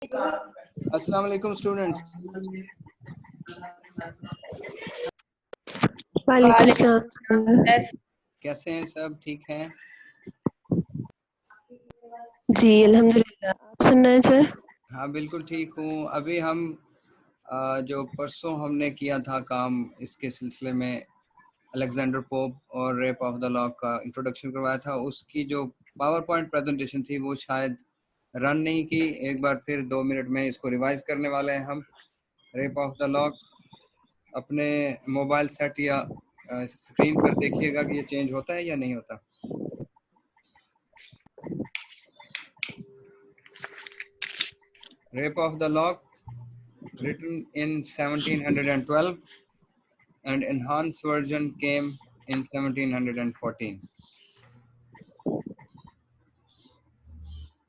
अस्सलाम वालेकुम स्टूडेंट्स। वालेकुम सलाम। कैसे हैं सब? ठीक हैं? जी अल्हम्दुलिल्लाह। आप सुन रहे हैं सर? हाँ बिल्कुल ठीक हूँ। अभी हम जो परसों हमने किया था काम, इसके सिलसिले में अलेक्जेंडर पोप और रेप ऑफ द लॉ का इंट्रोडक्शन करवाया था, उसकी जो पावर पॉइंट प्रेजेंटेशन थी वो शायद रन नहीं की। एक बार फिर 2 मिनट में इसको रिवाइज करने वाले हैं हम। रेप ऑफ द लॉ अपने मोबाइल सेट या स्क्रीन पर देखिएगा कि ये चेंज होता है या नहीं होता। Rape of the law written in 1712 and enhanced version came in 1714,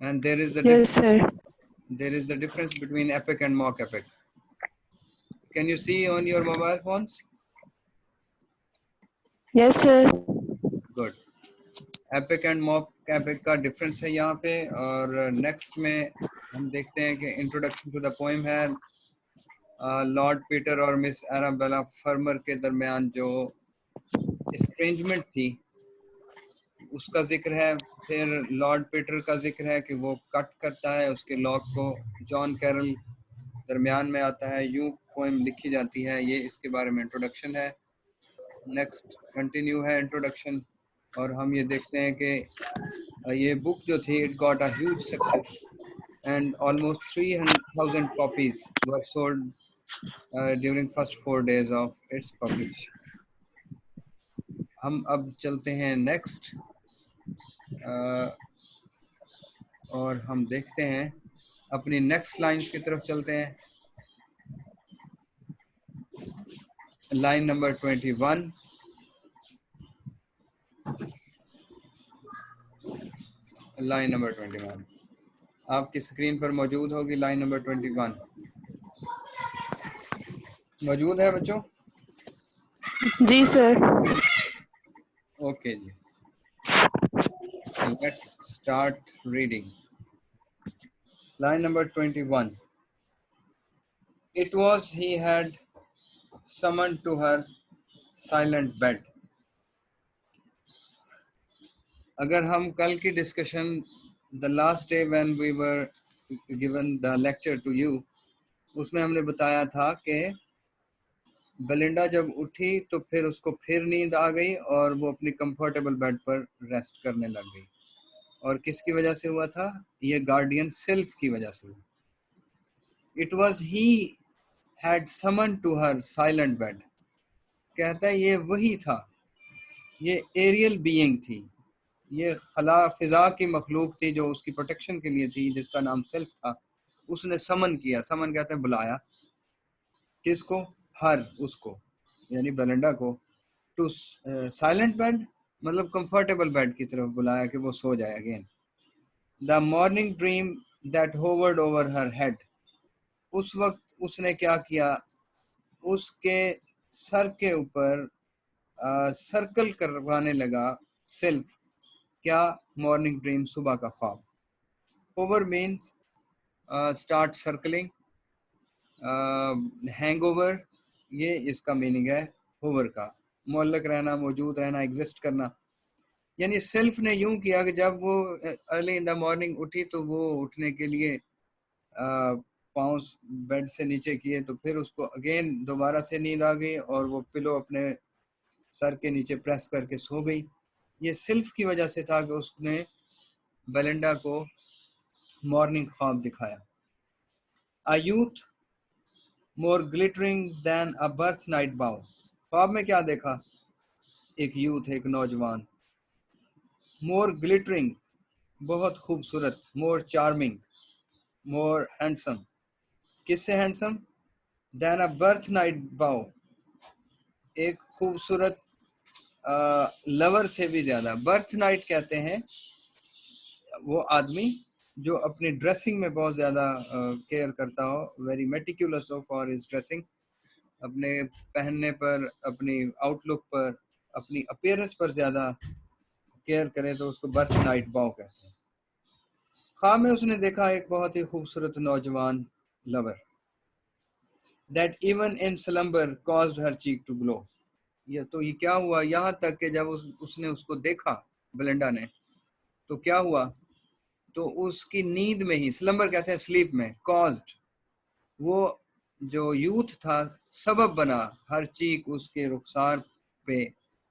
and yes sir. there is the difference between epic and mock epic. Can you see on your mobile phones? Yes sir. Good. Epic and mock epic का difference है यहाँ पे। और next में हम देखते हैं कि इंट्रोडक्शन टू द पोएम है लॉर्ड पीटर और मिस एराबेला फर्मर के दरमियान जो एस्ट्रेंजमेंट थी उसका जिक्र है। फिर लॉर्ड पीटर का जिक्र है कि वो कट करता है उसके लॉक को। जॉन कैरल दरमियान में आता है। यूं पोएम लिखी जाती है, ये इसके बारे में इंट्रोडक्शन है। नेक्स्ट कंटिन्यू है इंट्रोडक्शन, और हम ये देखते हैं कि ये बुक जो थी it got a huge success and almost 300,000 copies were sold during first 4 days of its publish. हम अब चलते हैं नेक्स्ट और हम देखते हैं अपनी नेक्स्ट लाइंस की तरफ चलते हैं। Line number 21। लाइन नंबर 21 आपकी स्क्रीन पर मौजूद होगी। लाइन नंबर 21 मौजूद है बच्चों? जी सर। ओके जी, let's start reading. Line number 21। It was he had summoned to her silent bed. अगर हम कल की discussion the last day when we were given the lecture to you, उसमें हमने बताया था कि बेलिंडा जब उठी तो फिर उसको फिर नींद आ गई और वो अपनी कंफर्टेबल बेड पर रेस्ट करने लग गई। और किसकी वजह से हुआ था? ये गार्डियन सिल्फ की वजह से हुआ। It was he had summon to her silent bed. कहता है ये वही था, ये एरियल बीइंग थी, ये खला फिजा की मखलूक थी जो उसकी प्रोटेक्शन के लिए थी, जिसका नाम सेल्फ था। उसने समन किया, समन कहते हैं बुलाया। किसको? हर, उसको, यानी बेलिंडा को। टू साइलेंट बेड मतलब कंफर्टेबल बेड की तरफ बुलाया कि वो सो जाए again. The morning dream that hovered over her head. उस वक्त उसने क्या किया? उसके सर के ऊपर सर्कल करवाने लगा सेल्फ। क्या? मॉर्निंग ड्रीम, सुबह का ख्वाब। Over means start circling. Hangover, ये इसका मीनिंग है होवर का, मुअल्लक रहना, मौजूद रहना, एग्जिस्ट करना। यानी सेल्फ ने यूं किया कि जब वो अर्ली इन द मॉर्निंग उठी तो वो उठने के लिए पाँव बेड से नीचे किए तो फिर उसको अगेन दोबारा से नींद आ गई और वो पिलो अपने सर के नीचे प्रेस करके सो गई। ये सेल्फ की वजह से था कि उसने बेलिंडा को मॉर्निंग ख्वाब दिखाया। A youth more glittering then a birth night बाउ। ख्वाब में क्या देखा? एक यूथ, एक नौजवान। मोर ग्लिटरिंग, बहुत खूबसूरत। मोर चार्मिंग, मोर हैंडसम। किससे handsome? Then a birth night बाउ, एक खूबसूरत लवर से भी ज्यादा। बर्थ नाइट कहते हैं वो आदमी जो अपनी ड्रेसिंग में बहुत ज़्यादा केयर करता हो, वेरी मेटिकुलस हो फॉर हिज ड्रेसिंग, अपने पहनने पर, अपनी आउटलुक पर, अपनी अपीयरेंस पर ज़्यादा केयर करे तो उसको बर्थ नाइट बाउ कहते हैं। ख्वाब में उसने देखा एक बहुत ही खूबसूरत नौजवान lover that even in slumber caused her cheek to glow. ये क्या हुआ, यहाँ तक कि जब उसने उसको देखा बेलिंडा ने, तो क्या हुआ, तो उसकी नींद में ही, स्लम्बर कहते हैं स्लीप में, कॉज्ड, वो जो यूथ था सबब बना हर चीक उसके रुखसार पे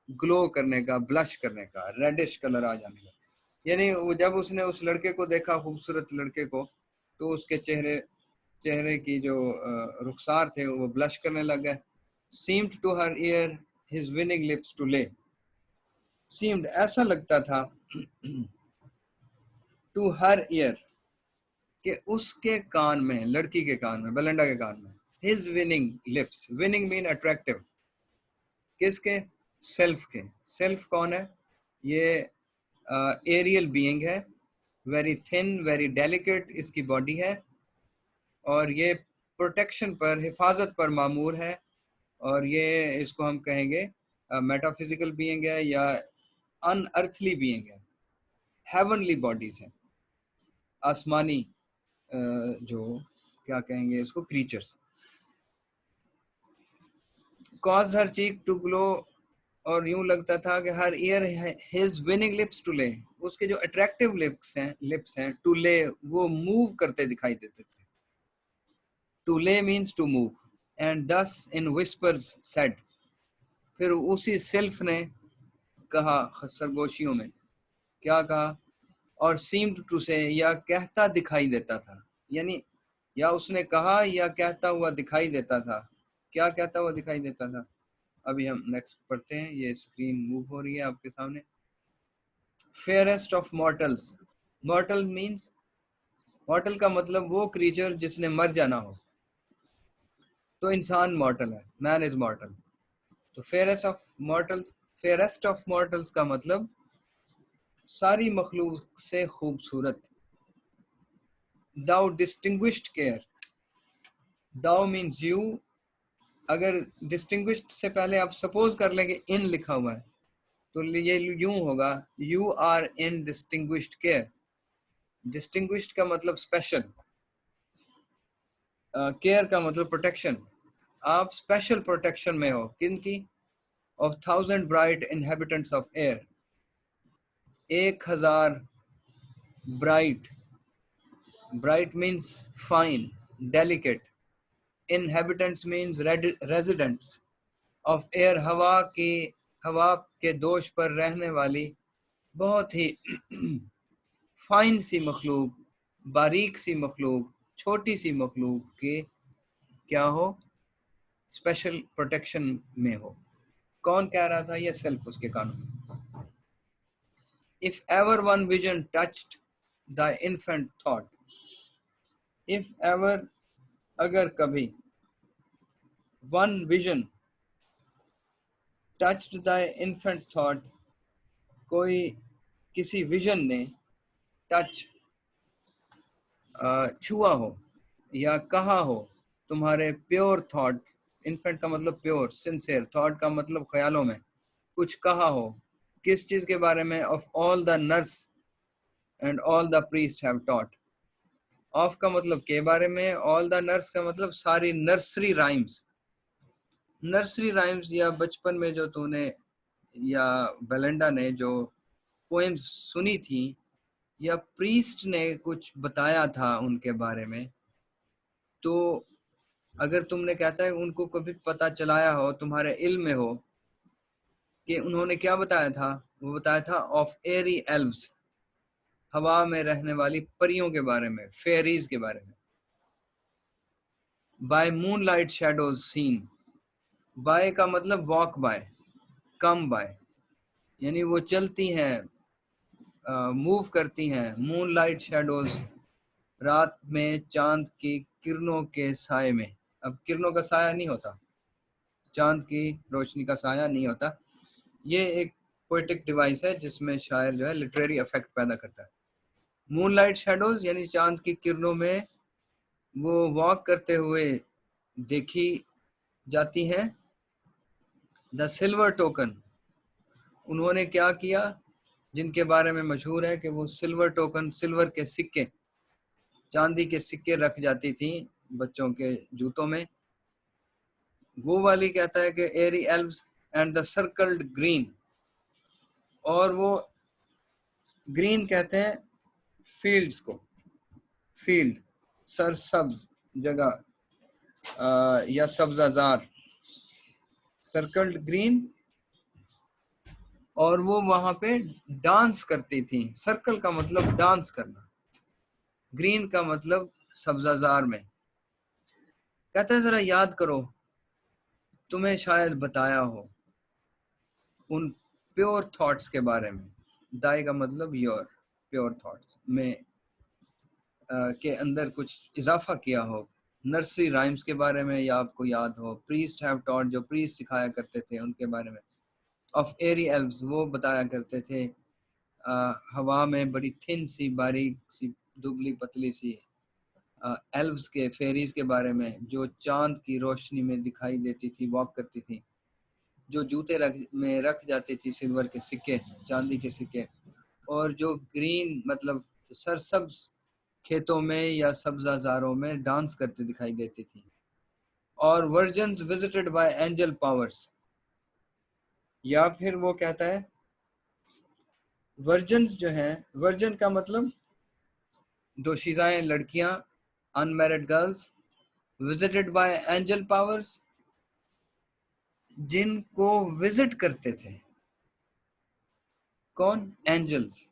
ग्लो करने का, ब्लश करने का, रेडिश कलर आ जाने का। यानी वो जब उसने उस लड़के को देखा, खूबसूरत लड़के को, तो उसके चेहरे की जो रुखसार थे वो ब्लश करने लग गए। seemed to her ear his winning lips to lay. seemed ऐसा लगता था to her ear कि उसके कान में, लड़की के कान में, बेलिंडा के कान में, his winning lips, winning mean attractive, किसके, सेल्फ के। सेल्फ कौन है, ये एरियल बीइंग है, वेरी थिन, वेरी डेलिकेट इसकी बॉडी है, और ये प्रोटेक्शन पर, हिफाजत पर मामूर है, और ये इसको हम कहेंगे मेटाफिजिकल बीइंग है या अनअर्थली बीइंग है, हेवनली बॉडीज है, आसमानी जो क्या कहेंगे इसको, creatures. Cause her cheek to glow, और यूं लगता था कि her ear his winning lips to lay, उसके जो अट्रैक्टिव लिप्स हैं टू ले, वो मूव करते दिखाई देते थे। टू ले मीन्स टू मूव, एंड दस इन विस्पर्स सेड, फिर उसी सेल्फ ने कहा सरगोशियों में, क्या कहा, और seemed to say, या कहता दिखाई देता था, यानी या उसने कहा या कहता हुआ दिखाई देता था। क्या कहता हुआ दिखाई देता था, अभी हम नेक्स्ट पढ़ते हैं, ये स्क्रीन मूव हो रही है आपके सामने। फेयरेस्ट ऑफ मॉर्टल्स, मॉर्टल मीन्स, मॉर्टल का मतलब वो क्रीचर जिसने मर जाना हो, तो इंसान मॉर्टल है, मैन इज मॉर्टल। तो फेयरेस्ट ऑफ मॉर्टल्स का मतलब सारी मखलूक से खूबसूरत। Thou distinguished care, thou means you, अगर डिस्टिंग्विश्ड से पहले आप सपोज कर लेंगे इन लिखा हुआ है, तो ये यूं होगा, you are in distinguished care. Distinguished का मतलब स्पेशल, केयर का मतलब प्रोटेक्शन, आप स्पेशल प्रोटेक्शन में हो, किनकी, of 1000 bright inhabitants of air, 1000 bright, bright means fine, delicate, inhabitants means residents of air, हवा के दोष पर रहने वाली बहुत ही फाइन सी मखलूक, बारीक सी मखलूक, छोटी सी मखलूक के क्या हो, स्पेशल प्रोटेक्शन में हो। कौन कह रहा था, ये सेल्फ उसके कानून। If ever one vision touched the infant thought, if ever, अगर कभी, one vision touched the infant thought, कोई किसी विजन ने टच, छुआ हो या कहा हो तुम्हारे प्योर थॉट, इन्फेंट का मतलब प्योर, सिंसियर, थॉट का मतलब ख्यालों में कुछ कहा हो, किस चीज के बारे में, of all the nurse and all the priest have taught, of का मतलब के बारे में, ऑल द नर्स का मतलब सारी नर्सरी राइम्स, नर्सरी राइम्स या बचपन में जो तूने या बेलिंडा ने जो पोएम्स सुनी थी, या प्रीस्ट ने कुछ बताया था उनके बारे में, तो अगर तुमने कहता है उनको कभी पता चलाया हो, तुम्हारे इल्म में हो कि उन्होंने क्या बताया था, वो बताया था ऑफ एरी एल्व्स, हवा में रहने वाली परियों के बारे में, फेरीज के बारे में। By moonlight shadows seen, by का मतलब वॉक बाय, कम बाय, यानी वो चलती हैं, मूव करती हैं, मूनलाइट शैडोज, रात में चांद की किरणों के साए में। अब किरणों का साया नहीं होता, चांद की रोशनी का साया नहीं होता, ये एक पोएटिक डिवाइस है जिसमें शायर जो है लिटरेरी इफेक्ट पैदा करता है। मूनलाइट शैडोज यानी चांद की किरणों में वो वॉक करते हुए देखी जाती हैं। द सिल्वर टोकन, उन्होंने क्या किया, जिनके बारे में मशहूर है कि वो सिल्वर टोकन, सिल्वर के सिक्के चांदी के सिक्के रख जाती थी बच्चों के जूतों में, वो वाली कहता है कि airy elves and the circled green, और वो ग्रीन कहते हैं फील्ड्स को, फील्ड सरसब्ज जगह या सब्जाजार, सर्कल्ड ग्रीन, और वो वहां पे डांस करती थी। सर्कल का मतलब डांस करना, ग्रीन का मतलब सब्जाजार में। कहता है जरा याद करो, तुम्हें शायद बताया हो उन प्योर थॉट्स के बारे में। दाई का मतलब योर, प्योर थॉट्स में के अंदर कुछ इजाफा किया हो। नर्सरी राइम्स के बारे में या आपको याद हो, प्रीस्ट हैव टॉट, जो प्रीस्ट सिखाया करते थे उनके बारे में। ऑफ एरी एल्व्स, वो बताया करते थे हवा में बड़ी थिन सी, बारीक सी, दुबली पतली सी एल्व्स के, फेरीज के बारे में, जो चांद की रोशनी में दिखाई देती थी, वॉक करती थी, जो जूते में रख जाती थी सिल्वर के सिक्के, चांदी के सिक्के, और जो ग्रीन मतलब सरसब्ज खेतों में या सब्जाजारों में डांस करते दिखाई देती थी। और versions visited by Angel powers, या फिर वो कहता है वर्जन्स जो हैं, वर्जन का मतलब दोशीज़ाएं, लड़कियां, unmarried girls, visited by Angel powers, जिनको विजिट करते थे कौन? एंजल्स,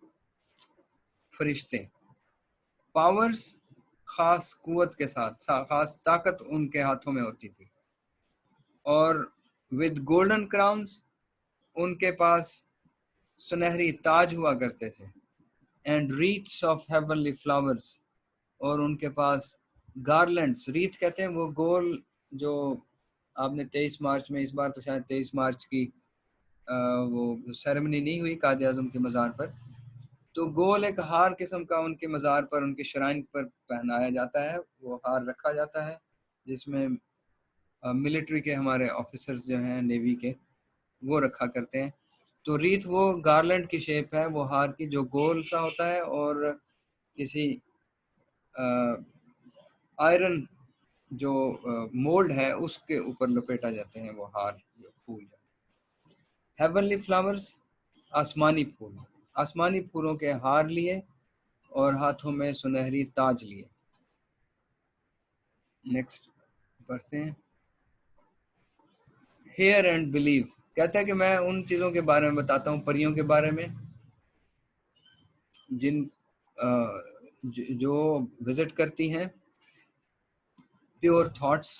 फरिश्ते। पावर्स, खास कुवत के साथ, खास ताकत उनके हाथों में होती थी। और विद गोल्डन क्राउन्स, उनके पास सुनहरी ताज हुआ करते थे। एंड रीथ्स ऑफ हेवनली फ्लावर्स, और उनके पास गार्लैंड्स, रीथ कहते हैं वो गोल, जो आपने 23 मार्च में, इस बार तो शायद 23 मार्च की वो सेरेमनी नहीं हुई कायद आज़म के मज़ार पर, तो गोल एक हार किस्म का उनके मज़ार पर, उनके श्राइन पर पहनाया जाता है, वो हार रखा जाता है, जिसमें मिलिट्री के हमारे ऑफिसर्स जो हैं नेवी के, वो रखा करते हैं। तो रीथ वो गार्लैंड की शेप है, वो हार की, जो गोल सा होता है और किसी आयरन जो मोल्ड है उसके ऊपर लपेटा जाते हैं वो हार, फूल। हेवनली फ्लावर्स, आसमानी फूल, आसमानी फूलों के हार लिए और हाथों में सुनहरी ताज लिए। नेक्स्ट पढ़ते हैं। हेयर एंड बिलीव, कहता है कि मैं उन चीज़ों के बारे में बताता हूँ, परियों के बारे में, जिन जो विजिट करती हैं प्योर थॉट्स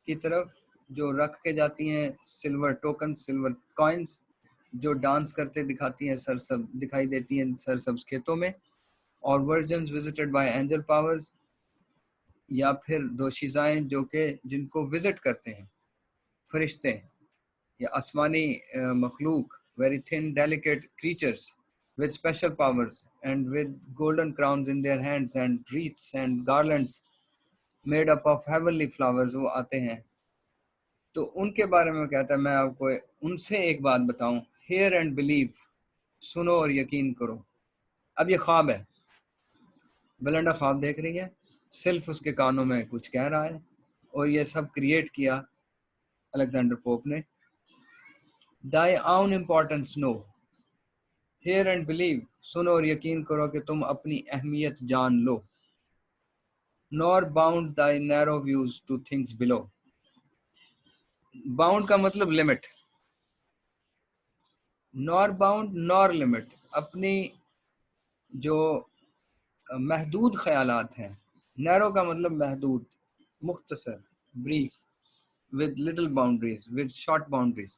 की तरफ, जो रख के जाती हैं सिल्वर टोकन, सिल्वर कॉइन्स, जो डांस करते दिखाती हैं सरसब दिखाई देती हैं सरसब्ज खेतों में। और versions visited by Angel powers, या फिर दोशीज़ाएं जो के जिनको विजिट करते हैं फरिश्ते या आसमानी मखलूक, very thin delicate creatures with special powers and with golden crowns in their hands and wreaths and garlands made up of heavenly flowers, वो आते हैं। तो उनके बारे में कहता है मैं आपको उनसे एक बात बताऊं, hear and believe, सुनो और यकीन करो। अब ये ख्वाब है, बेलिंडा ख्वाब देख रही है, सिर्फ उसके कानों में कुछ कह रहा है, और ये सब क्रिएट किया अलेक्जेंडर पोप ने। Thy own importance know, hear and believe, सुनो और यकीन करो कि तुम अपनी अहमियत जान लो। Nor bound thy narrow views to things below, bound का मतलब limit, nor bound nor limit, अपनी जो महदूद ख्यालात हैं, नैरो का मतलब महदूद, मुख्तसर, brief, with little boundaries, with short boundaries,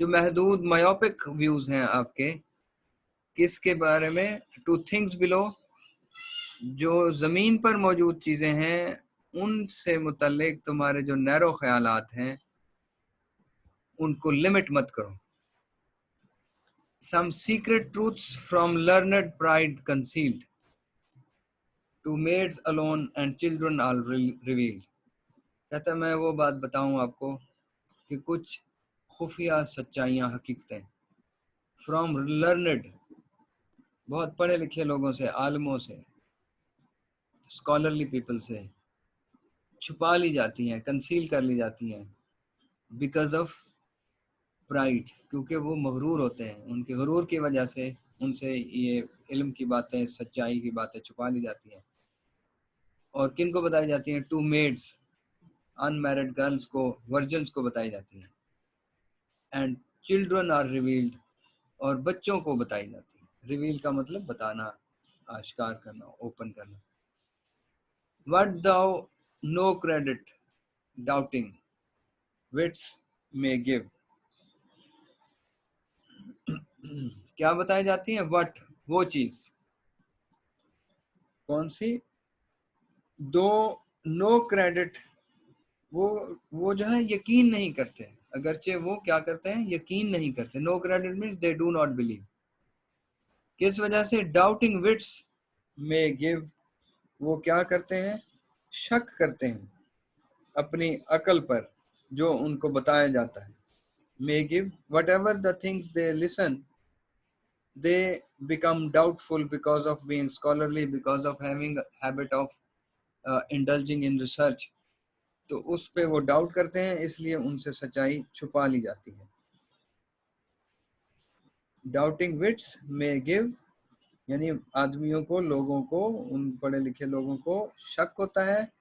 जो महदूद मायोपिक व्यूज हैं आपके, किसके बारे में? टू थिंग्स बिलो, जो ज़मीन पर मौजूद चीज़ें हैं उनसे मुतल्लिक तुम्हारे जो नैरो ख्यालात हैं उनको लिमिट मत करो। Some secret truths from learned pride concealed, to maids alone and children are revealed। कहता है मैं वो बात बताऊं आपको कि कुछ खुफिया सच्चाइयां, हकीकतें, फ्रॉम लर्नड, बहुत पढ़े लिखे लोगों से, आलमों से, स्कॉलरली पीपल से छुपा ली जाती हैं, कंसील कर ली जाती हैं, बिकॉज ऑफ प्राइड, क्योंकि वो मगरूर होते हैं, उनके गुरूर की वजह से उनसे ये इल्म की बातें, सच्चाई की बातें छुपा ली जाती हैं। और किन को बताई जाती हैं? टू मेड्स, अनमैरिड गर्ल्स को, वर्जन्स को बताई जाती हैं। एंड चिल्ड्रन आर रिवील्ड, और बच्चों को बताई जाती है। रिवील का मतलब बताना, आश्कार करना, ओपन करना। What though no credit doubting wits may give, क्या बताई जाती है? व्हाट, वो चीज, कौन सी? दो नो क्रेडिट, वो जो है यकीन नहीं करते, अगरचे वो क्या करते हैं? यकीन नहीं करते। No credit means they do not believe. किस वजह से? डाउटिंग विट्स मे गिव, वो क्या करते हैं? शक करते हैं अपनी अकल पर जो उनको बताया जाता है। May give what ever the things they listen, they become doubtful because of being scholarly, because of having a habit of indulging in research. तो उस पे वो डाउट करते हैं, इसलिए उनसे सच्चाई छुपा ली जाती है। डाउटिंग विट्स मे गिव, यानी आदमियों को, लोगों को, उन पढ़े लिखे लोगों को शक होता है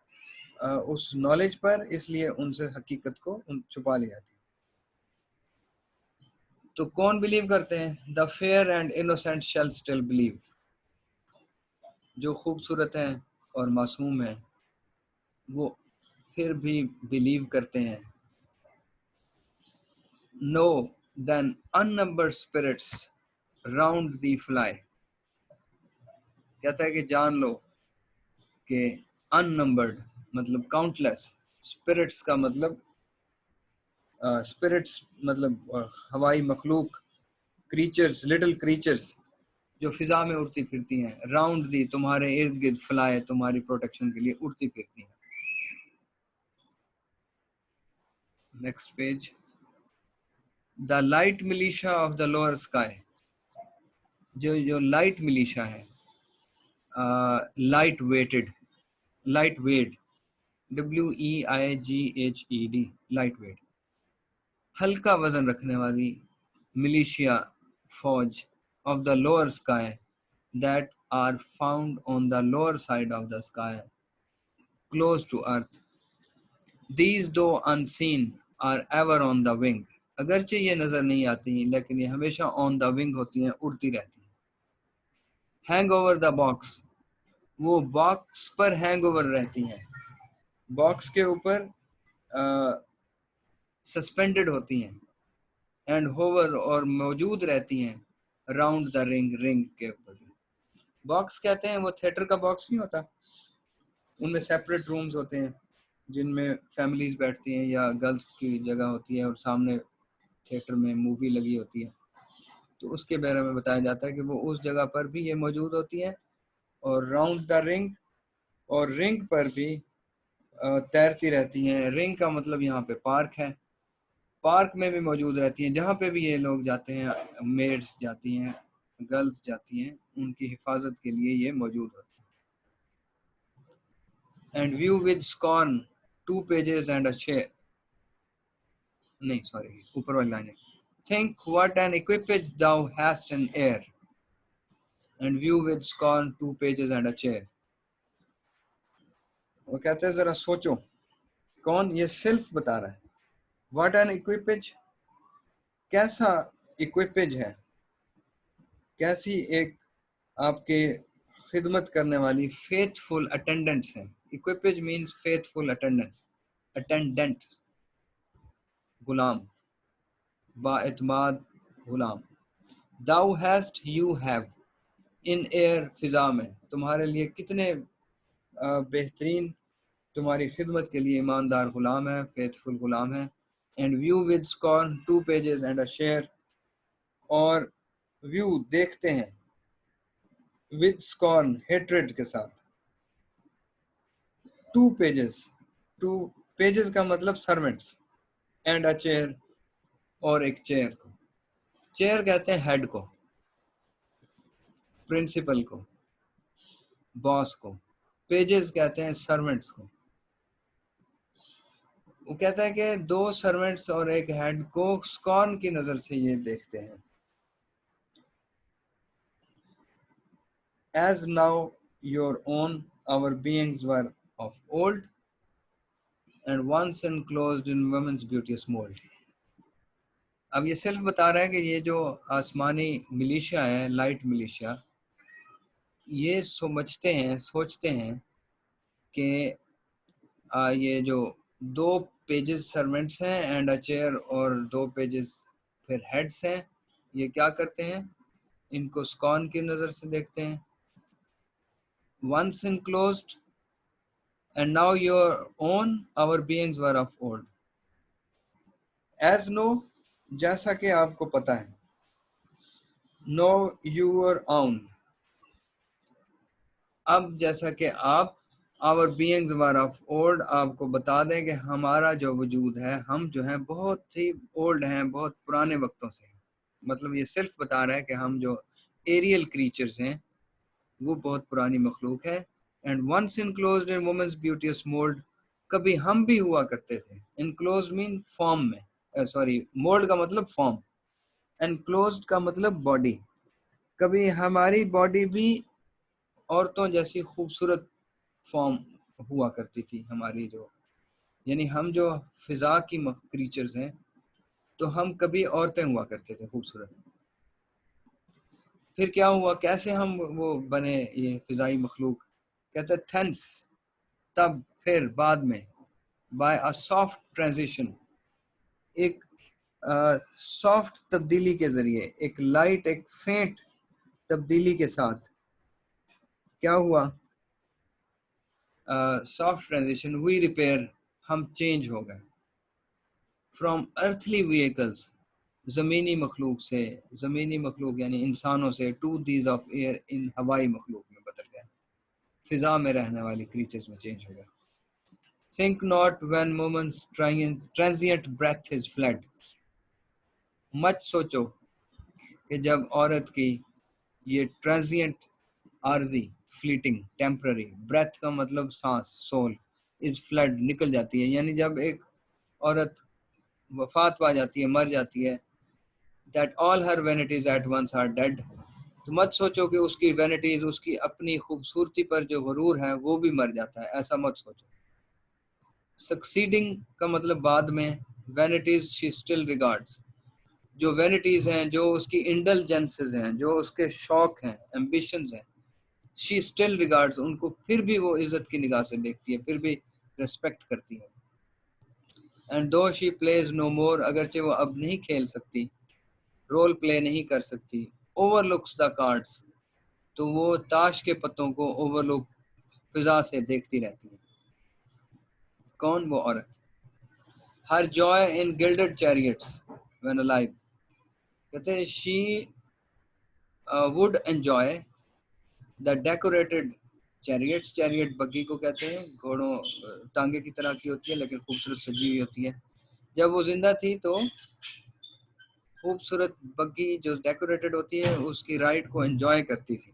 उस नॉलेज पर, इसलिए उनसे हकीकत को छुपा ली जाती है। तो कौन बिलीव करते हैं? The fair and innocent shall still believe, जो खूबसूरत हैं और मासूम हैं वो फिर भी बिलीव करते हैं। Know then unnumbered spirits round thee fly, कहता है कि जान लो कि अननंबर्ड मतलब काउंटलेस, स्पिरिट्स का मतलब स्पिरिट्स मतलब हवाई मखलूक, क्रीचर्स, लिटिल क्रीचर्स जो फिजा में उड़ती फिरती हैं, राउंड दी, तुम्हारे इर्द गिर्द, फ्लाई तुम्हारी प्रोटेक्शन के लिए उड़ती फिरती हैं। Next page. The light militia of the lower sky, जो लाइट मिलिशिया है, light weighted, light weight, WEIGHED, light weight, हल्का वजन रखने वाली मिलिशिया, फौज, of the lower sky, that are found on the lower side of the sky, close to earth, these though unseen are ever on the wing, अगरचे ये नजर नहीं आती लेकिन ये हमेशा ऑन द विंग होती हैं, उड़ती रहती हैं। हैंग ओवर द बॉक्स, वो बॉक्स पर हैंग ओवर रहती हैं, बॉक्स के ऊपर सस्पेंडेड होती हैं। एंड होवर, और मौजूद रहती हैं, राउंड द रिंग, रिंग के ऊपर। बॉक्स कहते हैं वो थिएटर का बॉक्स नहीं होता, उनमें सेपरेट रूम्स होते हैं जिनमें फैमिलीज बैठती हैं या गर्ल्स की जगह होती है और सामने थिएटर में मूवी लगी होती है। तो उसके बारे में बताया जाता है कि वो उस जगह पर भी ये मौजूद होती है, और राउंड द रिंग, और रिंग पर भी तैरती रहती हैं। रिंग का मतलब यहाँ पे पार्क है, पार्क में भी मौजूद रहती हैं, जहाँ पे भी ये लोग जाते हैं, मेड्स जाती हैं, गर्ल्स जाती हैं, उनकी हिफाजत के लिए ये मौजूद होती है। And view with scorn 2 pages and a chair, नहीं सॉरी, ऊपर वाली लाइन है, think what an equipage thou hast in air, and view with scorn 2 pages and a chair. वो कहते हैं जरा सोचो, कौन? ये सिर्फ बता रहा है। व्हाट एन इक्विपेज, कैसा इक्विपेज है, कैसी एक आपके खिदमत करने वाली फेथफुल अटेंडेंट्स हैं। Equipage means faithful attendants, attendant, गुलाम, बाएतमाद गुलाम। Thou hast, you have, in air, फिजा में, तुम्हारे लिए कितने बेहतरीन, तुम्हारी खिदमत के लिए ईमानदार गुलाम है, फेथफुल गुलाम है। And view with scorn 2 pages and a share, और व्यू देखते हैं, विद स्कॉर्न हेट्रेड के साथ, 2 पेजेस, 2 पेजेस का मतलब सर्वेंट्स, एंड अ चेयर, और एक चेयर को। चेयर कहते हैं हेड को, प्रिंसिपल को, बॉस को, पेजेस कहते हैं सर्वेंट्स को। वो कहता है कि 2 सर्वेंट्स और एक हेड को स्कॉर्न की नजर से ये देखते हैं। As now your own our beings were of old and once enclosed in women's beauteous mold। अब ये सिर्फ बता रहा है कि ये जो आसमानी मिलिशिया है, लाइट मिलिशिया, ये सोचते हैं कि ये जो 2 पेजेस सर्वेंट्स हैं एंड अ चेयर और 2 पेजेस फिर हेड्स हैं, ये क्या करते हैं, इनको स्कॉन की नज़र से देखते हैं। Once enclosed and now your own our beings were of old। As know, जैसा कि आपको पता है, know your own, अब जैसा कि आप our beings were of old, आपको बता दें कि हमारा जो वजूद है, हम जो हैं बहुत ही ओल्ड हैं, बहुत पुराने वक्तों से। मतलब ये सिर्फ बता रहा है कि हम जो एरियल क्रीचर्स हैं वो बहुत पुरानी मखलूक है। And once inclosed in women's beauties mould, कभी हम भी हुआ करते थे। इनक्लोज्ड मीन फॉर्म में, सॉरी मोल्ड का मतलब फॉर्म, एनक्लोज्ड का मतलब बॉडी। कभी हमारी बॉडी भी औरतों जैसी खूबसूरत फॉर्म हुआ करती थी हमारी, जो यानी हम जो फिजा की क्रीचर्स हैं, तो हम कभी औरतें हुआ करते थे खूबसूरत। फिर क्या हुआ, कैसे हम वो बने ये फिजाई मखलूक, कहते थेंस, तब फिर बाद में, बाय अ सॉफ्ट ट्रांजिशन, एक सॉफ्ट तब्दीली के जरिए, एक लाइट, एक फेंट तब्दीली के साथ क्या हुआ, सॉफ्ट ट्रांजिशन, वी रिपेयर, हम चेंज हो गए। फ्रॉम अर्थली व्हीकल्स, ज़मीनी मखलूक से, ज़मीनी मखलूक यानी इंसानों से, टू दीज ऑफ एयर, इन हवाई मखलूक में बदल गए, फिजा में रहने वाली क्रीचर्स में चेंज हो गए। Think not when moment's transient breath is fled। मत सोचो कि जब औरत की ये ट्रांजिएंट, आर्जी, फ्लीटिंग, टेम्पररी, ब्रेथ का मतलब सांस, सोल, इज फ्लड, निकल जाती है, यानी जब एक औरत वफात पा जाती है, मर जाती है, that all her vanities at once are dead, तो मत सोचो कि उसकी वेनिटीज, उसकी अपनी खूबसूरती पर जो गरूर है वो भी मर जाता है, ऐसा मत सोचो। सक्सीडिंग का मतलब बाद में, वेनिटीज शी स्टिल रिगार्ड्स, जो वेनिटीज हैं, जो उसकी इंडलजेंसेस हैं, जो उसके शौक हैं, एम्बिशंस हैं, शी स्टिल रिगार्ड्स, उनको फिर भी वो इज्जत की निगाह से देखती है, फिर भी रिस्पेक्ट करती है। एंड दो शी प्लेज नो मोर, अगरचे वो अब नहीं खेल सकती, रोल प्ले नहीं कर सकती, ओवरलुक्स द कार्ड्स, तो वो ताश के पत्तों को ओवरलुक, फिजा से देखती रहती है। कौन? वो औरत। Her joy in gilded chariots when alive, कहते हैं she would enjoy the decorated chariots, chariot बग्गी को कहते हैं, घोड़ों टांगे की तरह की होती है लेकिन खूबसूरत सजी हुई होती है। जब वो जिंदा थी तो खूबसूरत बग्गी जो डेकोरेटेड होती है उसकी राइड को एंजॉय करती थी।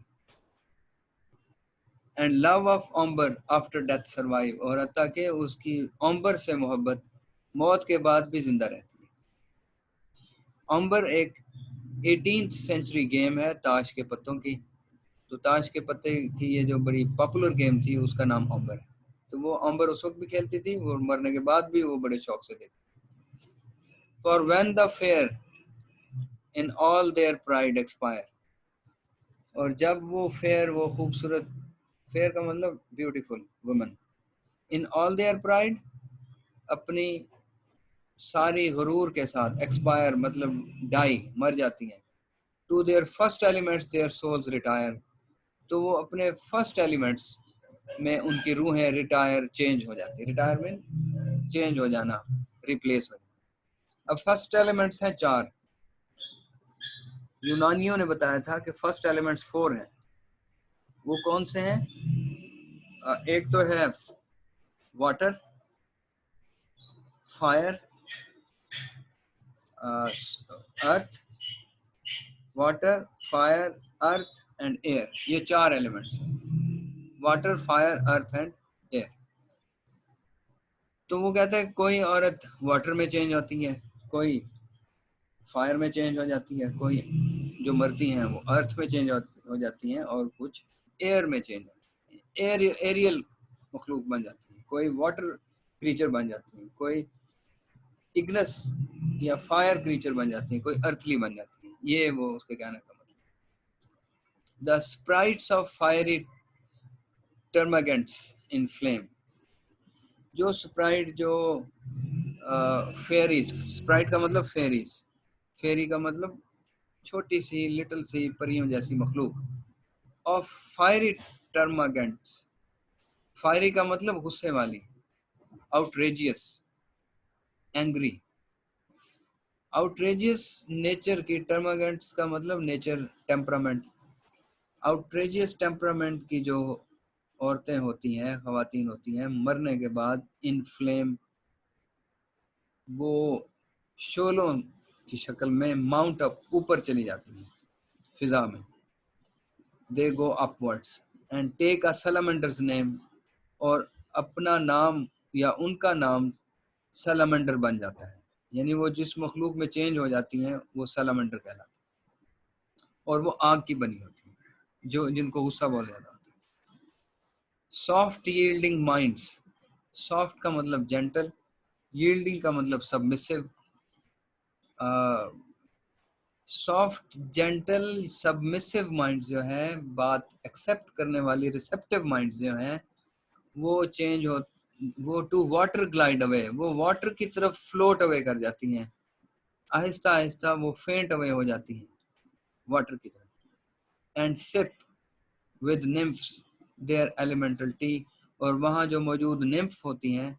And love of ombre after death survive, और हत्ता के उसकी ऑम्बर से मोहब्बत मौत के बाद भी जिंदा रहती है। ऑम्बर एक 18th सेंचुरी गेम है ताश के पत्तों की, तो ताश के पत्ते की ये जो बड़ी पॉपुलर गेम थी उसका नाम ऑम्बर है। तो वो ऑम्बर उस वक्त भी खेलती थी, वो मरने के बाद भी वो बड़े शौक से देखती। For when the fair in all their pride expire, और जब वो फेयर, वो खूबसूरत, फेयर का मतलब beautiful woman, in all their pride, अपनी सारी गुरूर के साथ, एक्सपायर मतलब डाई, मर जाती हैं। To their first elements their souls retire, तो वो अपने फर्स्ट एलिमेंट्स में उनकी रूहें रिटायर, चेंज हो जाती है। रिटायर मीन चेंज हो जाना, रिप्लेस हो जाना। अब फर्स्ट एलिमेंट्स हैं 4, यूनानियों ने बताया था कि फर्स्ट एलिमेंट्स 4 हैं। वो कौन से हैं? एक तो है water, fire, earth, water, fire, earth and air, ये 4 एलिमेंट्स हैं। Water, fire, earth and air. तो वो कहता है कोई औरत वाटर में चेंज होती है, कोई फायर में चेंज हो जाती है, कोई जो मरती हैं वो अर्थ में चेंज हो जाती हैं, और कुछ एयर में चेंज हो जाती हैं, एरियल मखलूक बन जाती है, कोई वाटर क्रीचर बन जाती है, कोई इग्नस या फायर क्रीचर बन जाती है, कोई अर्थली बन जाती है। ये वो उसके कहने का मतलब। The sprites of fiery termagants in flame. जो स्प्राइट, जो फेरीज, स्प्राइट का मतलब फेरीज, फेरी का मतलब छोटी सी लिटिल सी परियों जैसी मखलूक। ऑफ फायरी टर्मागेंट्स, फायरी का मतलब गुस्से वाली, आउटरेजियस, एंग्री। आउटरेजियस नेचर की, टर्मागेंट्स का मतलब नेचर, टेम्परामेंट। आउटरेजियस टेम्परामेंट की जो औरतें होती हैं, खवातीन होती हैं, मरने के बाद इन फ्लेम, वो शोलों की शक्ल में माउंट अप, ऊपर चली जाती हैं फिजा में। They go upwards and take a salamander's name, और अपना नाम या उनका नाम सैलमेंडर बन जाता है। यानी वो जिस मखलूक में चेंज हो जाती हैं वो सैलमेंडर कहलाती है, और वो आग की बनी होती है, जो जिनको गुस्सा बहुत ज्यादा होता है। सॉफ्ट यील्डिंग माइंड्स, सॉफ्ट का मतलब जेंटल, यील्डिंग का मतलब submissive. Soft, gentle, submissive mind जो है, बात एक्सेप्ट करने वाली, रिसेप्टिव माइंड जो है, वो चेंज हो, वो टू वाटर ग्लाइड अवे, वो वाटर की तरफ फ्लोट अवे कर जाती हैं, आहिस्ता आहिस्ता वो फेंट अवे हो जाती हैं वाटर की तरफ। And sip with nymphs their elemental tea, और वहाँ जो मौजूद निम्फ होती हैं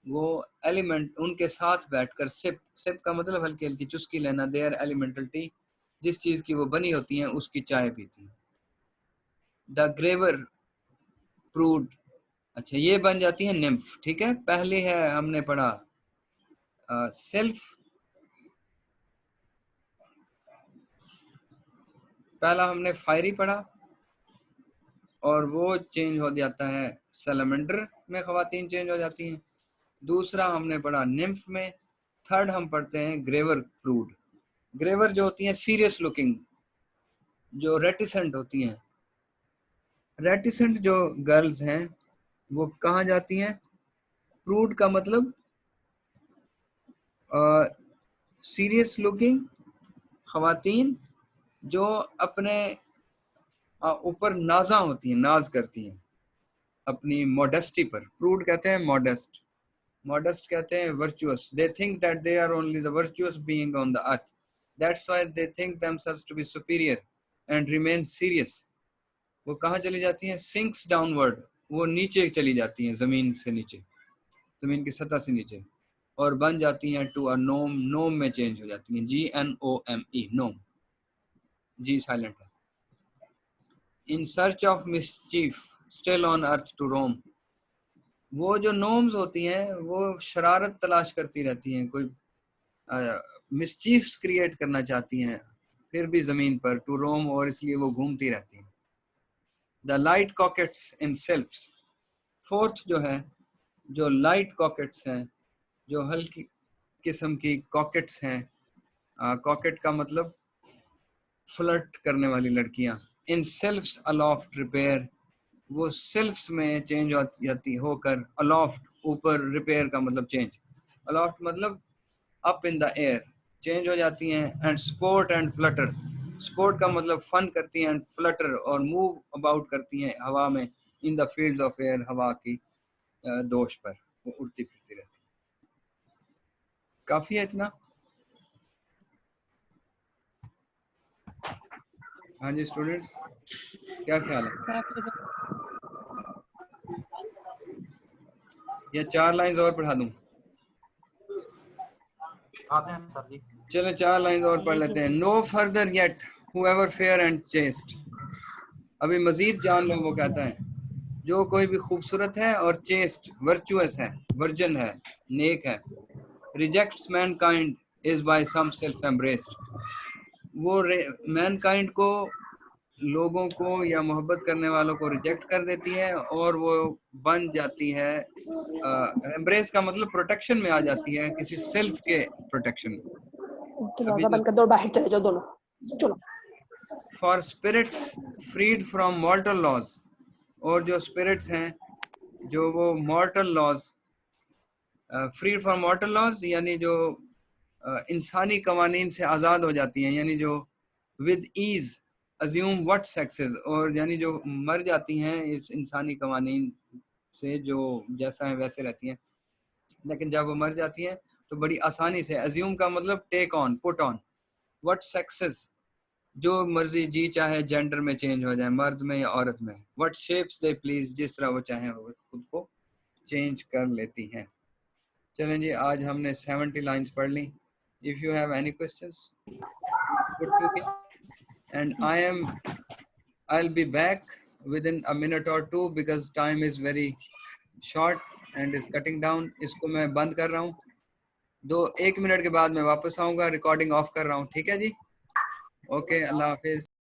वो एलिमेंट, उनके साथ बैठकर सिप, सिप का मतलब हल्की हल्की चुस्की लेना, देयर एलिमेंटल टी, जिस चीज की वो बनी होती हैं उसकी चाय पीती हैं। द ग्रेवर प्रूड, अच्छा ये बन जाती है निम्फ, ठीक है। पहले है हमने पढ़ा सेल्फ, पहला हमने फायरी पढ़ा और वो चेंज हो जाता है सैलमेंडर में, खवातीन चेंज हो जाती हैं। दूसरा हमने पढ़ा निम्फ में। थर्ड हम पढ़ते हैं ग्रेवर प्रूड। ग्रेवर जो होती हैं सीरियस लुकिंग, जो रेटिसेंट होती हैं, रेटिसेंट जो गर्ल्स हैं वो कहाँ जाती हैं? प्रूड का मतलब सीरियस लुकिंग खवातीन जो अपने ऊपर नाजा होती हैं, नाज करती हैं अपनी मॉडेस्टी पर। प्रूड कहते हैं मॉडेस्ट, मॉडेस्ट कहते हैं virtuous. They think that they are only the virtuous being on the earth, that's why they think themselves to be superior and remain serious. वो कहाँ चली जाती हैं? सिंक्स डाउनवर्ड, वो नीचे चली जाती हैं, जमीन से नीचे, जमीन की सतह से नीचे, और बन जाती हैं टू अ नोम, नोम में चेंज हो जाती हैं, GNOME, नोम, जी साइलेंट है। In search of mischief still on earth to roam, वो जो नोम्स होती हैं वो शरारत तलाश करती रहती हैं, कोई मिसचीफ्स क्रिएट करना चाहती हैं फिर भी जमीन पर, टू रोम, और इसलिए वो घूमती रहती हैं। The light coquettes in sylphs, fourth जो है, जो लाइट कॉकेट्स हैं, जो हल्की किस्म की कॉकेट्स हैं, कॉकेट का मतलब फ्लर्ट करने वाली लड़कियां। इन सेल्फ्स अलॉफ्ट रिपेयर, वो सेल्फ्स में चेंज हो जाती होकर अलॉफ्ट, ऊपर, रिपेयर का मतलब चेंज, अलॉफ्ट मतलब up in the air, change हो जाती हैं। And sport and Flutter, sport का मतलब फन करती हैं, एंड फ्लटर और मूव अबाउट करती हैं हवा में, in the fields of air, हवा की दोष पर वो उड़ती फिरती रहती है। काफी है इतना? हाँ जी स्टूडेंट्स, क्या ख्याल है? या 4 लाइंस और पढ़ा दूं? चलो 4 लाइंस और पढ़ लेते हैं। No further yet however fair and chaste, अभी मजीद जान लो, वो कहता है जो कोई भी खूबसूरत है और चेस्ट, वर्चुअस है, वर्जन है, नेक है, rejects mankind is by some self embraced, वो मैनकाइंड को लोगों को या मोहब्बत करने वालों को रिजेक्ट कर देती है और वो बन जाती है, एम्ब्रेस का मतलब प्रोटेक्शन में आ जाती है, किसी सेल्फ के प्रोटेक्शन में। दरवाजा बंद कर दो और बाहर चले जाओ दोनों, चलो। For spirits freed from mortal laws, और जो स्पिरिट्स हैं जो वो mortal laws, freed from mortal laws यानी जो इंसानी कवानीन से आज़ाद हो जाती हैं, यानी जो with ease assume what sexes, और यानी जो मर जाती हैं इस इंसानी कवानीन से, जो जैसा है वैसे रहती हैं, लेकिन जब वो मर जाती हैं तो बड़ी आसानी से, अज्यूम का मतलब take on, put on, what sexes, जो मर्जी जी चाहे जेंडर में चेंज हो जाए, मर्द में या औरत में, व्हाट शेप्स दे प्लीज, जिस तरह वो चाहे वो खुद को चेंज कर लेती हैं। चलें जी, आज हमने 70 लाइंस पढ़ ली। If you have any questions put to me and I'll be back within a minute or two because time is very short and is cutting down. इसको मैं बंद कर रहा हूँ, 1 मिनट के बाद मैं वापस आऊँगा, रिकॉर्डिंग ऑफ कर रहा हूँ, ठीक है जी? ओके, अल्लाह हाफिज।